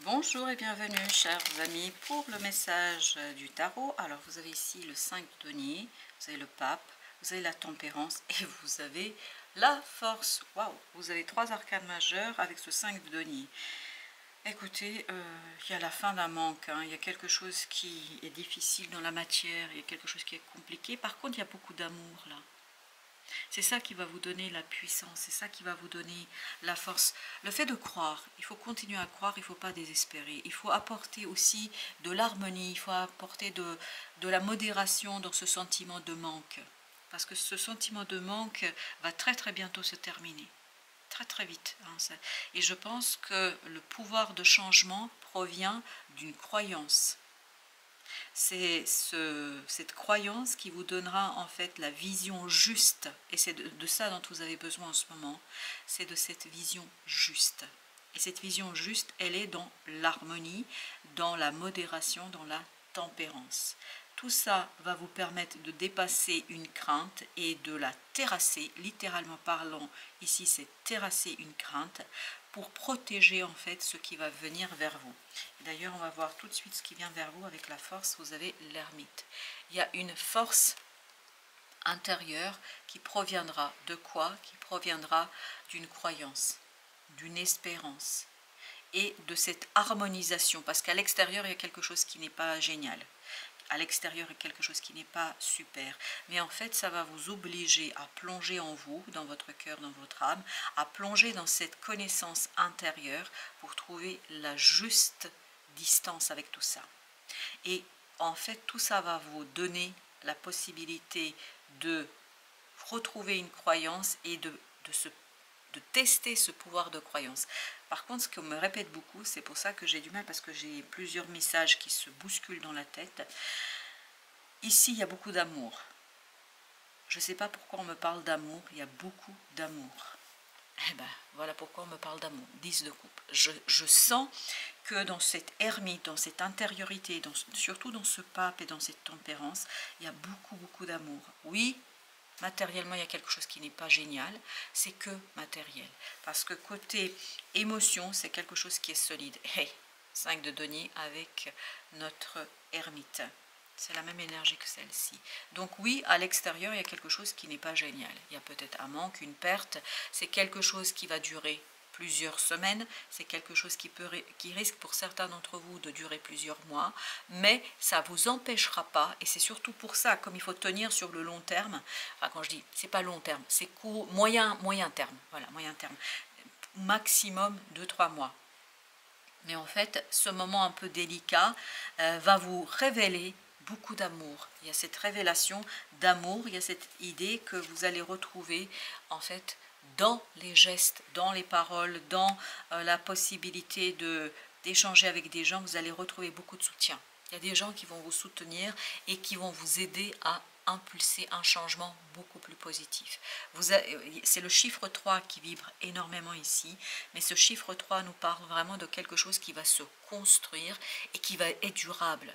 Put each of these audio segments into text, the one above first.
Bonjour et bienvenue chers amis pour le message du tarot. Alors vous avez ici le 5 de denier, vous avez le pape, vous avez la tempérance et vous avez la force. Waouh, vous avez trois arcanes majeures avec ce 5 de denier. Écoutez, il y a la fin d'un manque, hein. Il y a quelque chose qui est difficile dans la matière, il y a quelque chose qui est compliqué. Par contre, il y a beaucoup d'amour là. C'est ça qui va vous donner la puissance, c'est ça qui va vous donner la force. Le fait de croire, il faut continuer à croire, il ne faut pas désespérer. Il faut apporter aussi de l'harmonie, il faut apporter de la modération dans ce sentiment de manque. Parce que ce sentiment de manque va très très bientôt se terminer. Très très vite. Hein, et je pense que le pouvoir de changement provient d'une croyance. C'est cette croyance qui vous donnera en fait la vision juste, et c'est de ça dont vous avez besoin en ce moment, c'est de cette vision juste. Et cette vision juste, elle est dans l'harmonie, dans la modération, dans la tempérance. Tout ça va vous permettre de dépasser une crainte et de la terrasser, littéralement parlant, ici c'est terrasser une crainte, pour protéger en fait ce qui va venir vers vous. D'ailleurs, on va voir tout de suite ce qui vient vers vous avec la force. Vous avez l'ermite. Il y a une force intérieure qui proviendra de quoi? Qui proviendra d'une croyance, d'une espérance et de cette harmonisation. Parce qu'à l'extérieur, il y a quelque chose qui n'est pas génial. À l'extérieur, il y a quelque chose qui n'est pas super. Mais en fait, ça va vous obliger à plonger en vous, dans votre cœur, dans votre âme, à plonger dans cette connaissance intérieure pour trouver la juste distance avec tout ça. Et en fait, tout ça va vous donner la possibilité de retrouver une croyance et de tester ce pouvoir de croyance. Par contre, ce qu'on me répète beaucoup, c'est pour ça que j'ai du mal, parce que j'ai plusieurs messages qui se bousculent dans la tête. Ici, il y a beaucoup d'amour. Je ne sais pas pourquoi on me parle d'amour, il y a beaucoup d'amour. Eh ben, voilà pourquoi on me parle d'amour. 10 de coupe. Je sens que dans cette ermite, dans cette intériorité, surtout dans ce pape et dans cette tempérance, il y a beaucoup d'amour. Oui, matériellement, il y a quelque chose qui n'est pas génial, c'est que matériel. Parce que côté émotion, c'est quelque chose qui est solide. Hey, 5 de denier avec notre ermite. C'est la même énergie que celle-ci. Donc oui, à l'extérieur, il y a quelque chose qui n'est pas génial. Il y a peut-être un manque, une perte. C'est quelque chose qui va durer plusieurs semaines. C'est quelque chose qui risque pour certains d'entre vous de durer plusieurs mois. Mais ça ne vous empêchera pas. Et c'est surtout pour ça, comme il faut tenir sur le long terme. Enfin, quand je dis, c'est pas long terme, c'est court, moyen terme. Voilà, moyen terme. Maximum 2-3 mois. Mais en fait, ce moment un peu délicat va vous révéler beaucoup d'amour. Il y a cette révélation d'amour, il y a cette idée que vous allez retrouver en fait dans les gestes, dans les paroles, dans la possibilité d'échanger avec des gens. Vous allez retrouver beaucoup de soutien. Il y a des gens qui vont vous soutenir et qui vont vous aider à impulser un changement beaucoup plus positif. C'est le chiffre 3 qui vibre énormément ici, mais ce chiffre 3 nous parle vraiment de quelque chose qui va se construire et qui va être durable.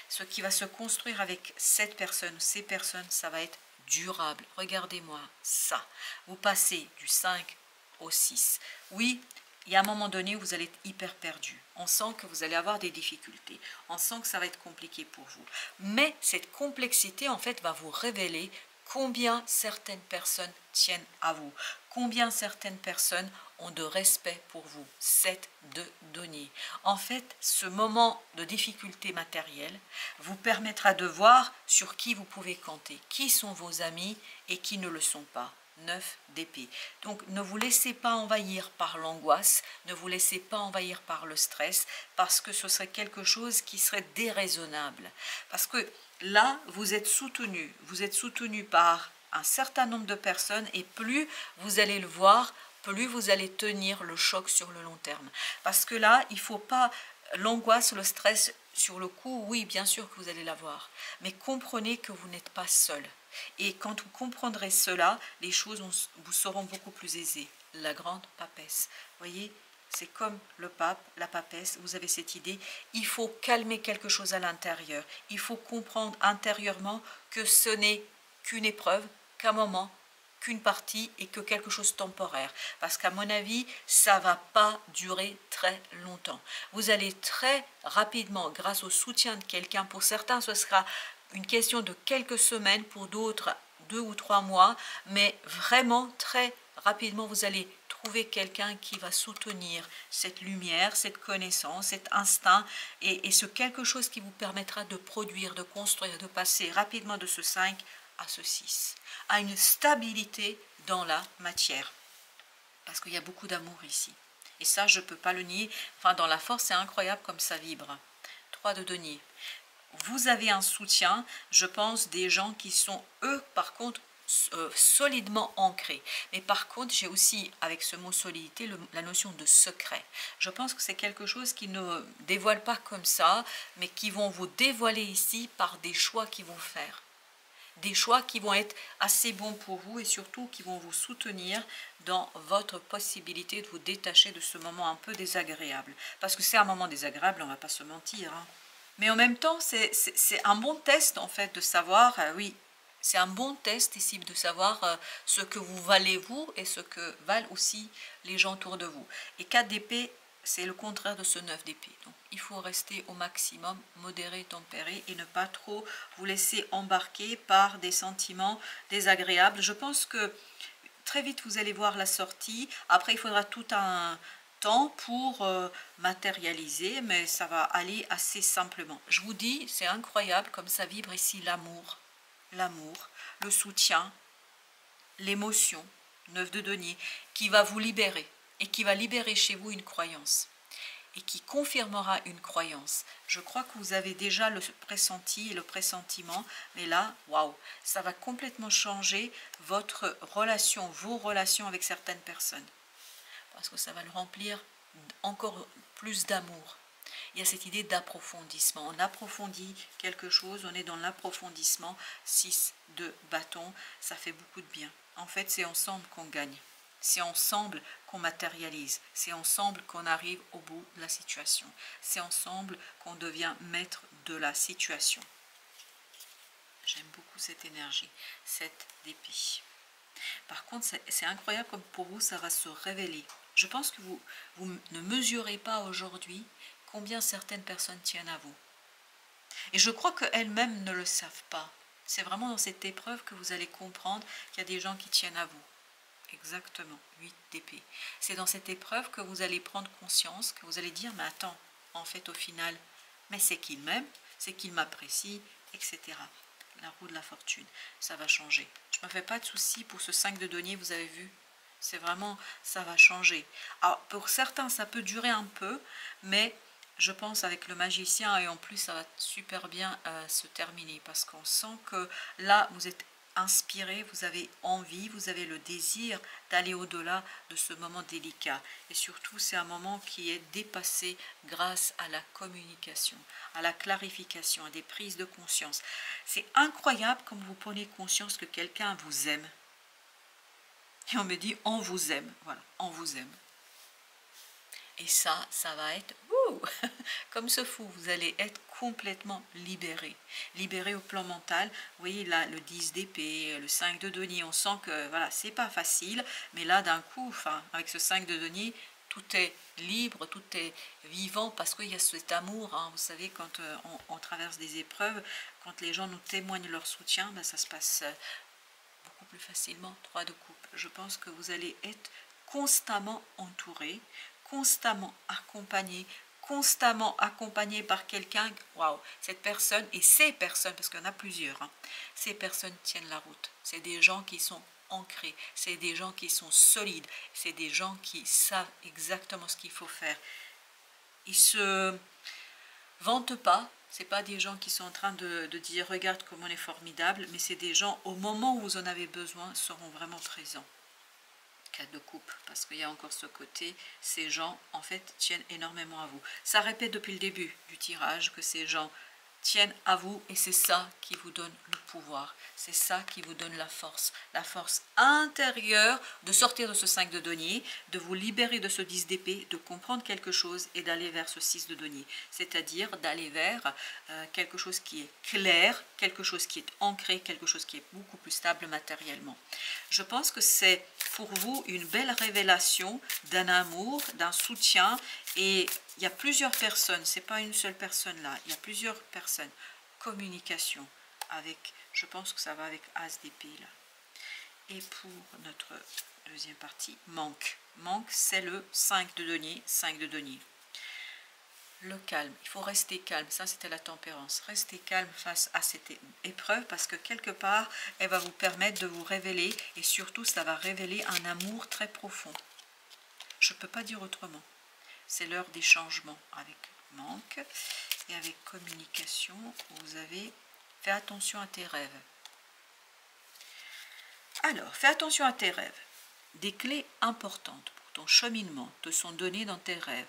Ce qui va se construire avec cette personne, ces personnes, ça va être durable. Regardez-moi ça. Vous passez du 5 au 6. Oui, il y a un moment donné où vous allez être hyper perdu. On sent que vous allez avoir des difficultés. On sent que ça va être compliqué pour vous. Mais cette complexité, en fait, va vous révéler combien certaines personnes tiennent à vous. Combien certaines personnes ont de respect pour vous. 7 de denier. En fait, ce moment de difficulté matérielle vous permettra de voir sur qui vous pouvez compter. Qui sont vos amis et qui ne le sont pas. 9 d'épée. Donc ne vous laissez pas envahir par l'angoisse, ne vous laissez pas envahir par le stress, parce que ce serait quelque chose qui serait déraisonnable. Parce que là, vous êtes soutenu par un certain nombre de personnes, et plus vous allez le voir, plus vous allez tenir le choc sur le long terme. Parce que là, il ne faut pas l'angoisse, le stress sur le coup, oui, bien sûr que vous allez l'avoir, mais comprenez que vous n'êtes pas seul. Et quand vous comprendrez cela, les choses vous seront beaucoup plus aisées. La grande papesse, voyez, c'est comme le pape, la papesse, vous avez cette idée, il faut calmer quelque chose à l'intérieur. Il faut comprendre intérieurement que ce n'est qu'une épreuve, qu'un moment, qu'une partie et que quelque chose de temporaire. Parce qu'à mon avis, ça ne va pas durer très longtemps. Vous allez très rapidement, grâce au soutien de quelqu'un, pour certains ce sera une question de quelques semaines, pour d'autres 2 ou 3 mois, mais vraiment très rapidement vous allez trouver quelqu'un qui va soutenir cette lumière, cette connaissance, cet instinct et ce quelque chose qui vous permettra de produire, de construire, de passer rapidement de ce 5 à ce 6, à une stabilité dans la matière. Parce qu'il y a beaucoup d'amour ici. Et ça, je ne peux pas le nier. Enfin, dans la force, c'est incroyable comme ça vibre. 3 de denier. Vous avez un soutien, je pense, des gens qui sont, eux, par contre, solidement ancrés. Mais par contre, j'ai aussi, avec ce mot solidité, la notion de secret. Je pense que c'est quelque chose qui ne dévoile pas comme ça, mais qui vont vous dévoiler ici par des choix qu'ils vont faire. Des choix qui vont être assez bons pour vous et surtout qui vont vous soutenir dans votre possibilité de vous détacher de ce moment un peu désagréable. Parce que c'est un moment désagréable, on ne va pas se mentir, hein. Mais en même temps, c'est un bon test en fait de savoir, oui, c'est un bon test ici de savoir ce que vous valez vous et ce que valent aussi les gens autour de vous. Et 4 d'épée, c'est le contraire de ce 9 d'épée. Donc il faut rester au maximum modéré, tempéré et ne pas trop vous laisser embarquer par des sentiments désagréables. Je pense que très vite vous allez voir la sortie. Après il faudra tout un temps pour matérialiser, mais ça va aller assez simplement. Je vous dis, c'est incroyable comme ça vibre ici l'amour, le soutien, l'émotion, 9 de denier, qui va vous libérer et qui va libérer chez vous une croyance et qui confirmera une croyance. Je crois que vous avez déjà le pressenti et le pressentiment, mais là, waouh, ça va complètement changer votre relation, vos relations avec certaines personnes. Parce que ça va le remplir encore plus d'amour. Il y a cette idée d'approfondissement. On approfondit quelque chose, on est dans l'approfondissement. 6 de bâton, ça fait beaucoup de bien. En fait, c'est ensemble qu'on gagne. C'est ensemble qu'on matérialise. C'est ensemble qu'on arrive au bout de la situation. C'est ensemble qu'on devient maître de la situation. J'aime beaucoup cette énergie. 7 d'épée. Par contre, c'est incroyable comme pour vous, ça va se révéler. Je pense que vous ne mesurez pas aujourd'hui combien certaines personnes tiennent à vous. Et je crois qu'elles-mêmes ne le savent pas. C'est vraiment dans cette épreuve que vous allez comprendre qu'il y a des gens qui tiennent à vous. Exactement, 8 d'épée. C'est dans cette épreuve que vous allez prendre conscience, que vous allez dire, mais attends, en fait au final, mais c'est qu'il m'aime, c'est qu'il m'apprécie, etc. La roue de la fortune, ça va changer. Je ne me fais pas de soucis pour ce 5 de denier, vous avez vu. C'est vraiment, ça va changer. Alors, pour certains, ça peut durer un peu, mais je pense avec le magicien, et en plus, ça va super bien se terminer, parce qu'on sent que là, vous êtes inspiré, vous avez envie, vous avez le désir d'aller au-delà de ce moment délicat. Et surtout, c'est un moment qui est dépassé grâce à la communication, à la clarification, à des prises de conscience. C'est incroyable comme vous prenez conscience que quelqu'un vous aime. Et on me dit, on vous aime. Voilà, on vous aime. Et ça va être comme ce fou, vous allez être complètement libéré. Libéré au plan mental. Vous voyez là, le 10 d'épée, le 5 de denier, on sent que voilà, c'est pas facile. Mais là, d'un coup, enfin, avec ce 5 de denier, tout est libre, tout est vivant parce qu'il y a cet amour. Hein. Vous savez, quand on traverse des épreuves, quand les gens nous témoignent leur soutien, ben, ça se passe beaucoup plus facilement. 3 de coupe. Je pense que vous allez être constamment entouré, constamment accompagné par quelqu'un. Waouh, cette personne et ces personnes, parce qu'il y en a plusieurs, hein, ces personnes tiennent la route. C'est des gens qui sont ancrés, c'est des gens qui sont solides, c'est des gens qui savent exactement ce qu'il faut faire. Ils se vantent pas. C'est pas des gens qui sont en train de dire regarde comme on est formidable, mais c'est des gens au moment où vous en avez besoin seront vraiment présents. 4 de coupe, parce qu'il y a encore ce côté, ces gens en fait tiennent énormément à vous. Ça répète depuis le début du tirage que ces gens tiennent à vous et c'est ça qui vous donne le pouvoir, c'est ça qui vous donne la force intérieure de sortir de ce 5 de denier, de vous libérer de ce 10 d'épée, de comprendre quelque chose et d'aller vers ce 6 de denier, c'est-à-dire d'aller vers quelque chose qui est clair, quelque chose qui est ancré, quelque chose qui est beaucoup plus stable matériellement. Je pense que c'est pour vous une belle révélation d'un amour, d'un soutien, et il y a plusieurs personnes, c'est pas une seule personne là, il y a plusieurs personnes. Communication avec, je pense que ça va avec As d'épée là. Et pour notre deuxième partie, manque. Manque, c'est le 5 de denier, 5 de denier. Le calme, il faut rester calme, ça c'était la tempérance. Restez calme face à cette épreuve parce que quelque part, elle va vous permettre de vous révéler et surtout ça va révéler un amour très profond. Je ne peux pas dire autrement. C'est l'heure des changements avec manque et avec communication. Vous avez fait attention à tes rêves. Alors, fais attention à tes rêves. Des clés importantes pour ton cheminement te sont données dans tes rêves.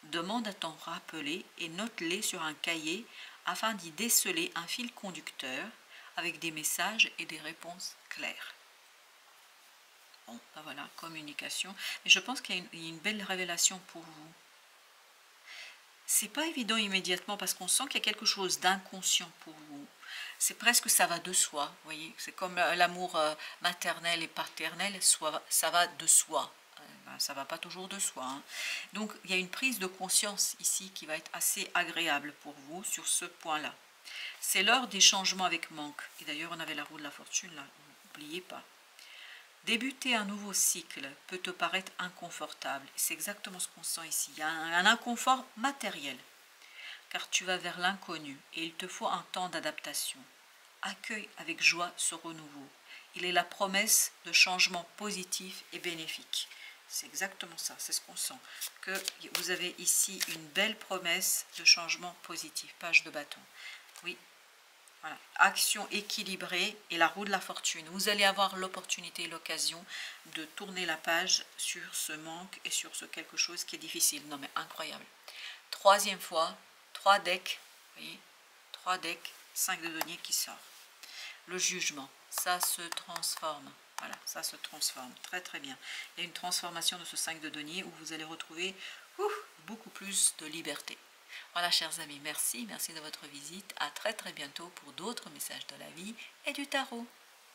Demande à t'en rappeler et note-les sur un cahier afin d'y déceler un fil conducteur avec des messages et des réponses claires. Bon, ben voilà, communication. Mais je pense qu'il y a une belle révélation pour vous. C'est pas évident immédiatement parce qu'on sent qu'il y a quelque chose d'inconscient pour vous. C'est presque ça va de soi, vous voyez. C'est comme l'amour maternel et paternel, ça va de soi. Ça va pas toujours de soi. Hein. Donc il y a une prise de conscience ici qui va être assez agréable pour vous sur ce point-là. C'est l'heure des changements avec manque. Et d'ailleurs on avait la roue de la fortune là, n'oubliez pas. Débuter un nouveau cycle peut te paraître inconfortable. C'est exactement ce qu'on sent ici. Il y a un inconfort matériel, car tu vas vers l'inconnu et il te faut un temps d'adaptation. Accueille avec joie ce renouveau. Il est la promesse de changements positifs et bénéfiques. C'est exactement ça, c'est ce qu'on sent. Que vous avez ici une belle promesse de changement positif. Page de bâton. Oui. Voilà. Action équilibrée et la roue de la fortune. Vous allez avoir l'opportunité et l'occasion de tourner la page sur ce manque et sur ce quelque chose qui est difficile. Non mais incroyable. Troisième fois, 3 decks, vous voyez, 3 decks, 5 de denier qui sort. Le jugement, ça se transforme. Voilà, ça se transforme. Très très bien. Il y a une transformation de ce 5 de denier où vous allez retrouver beaucoup plus de liberté. Voilà, chers amis, merci de votre visite. À très très bientôt pour d'autres messages de la vie et du tarot.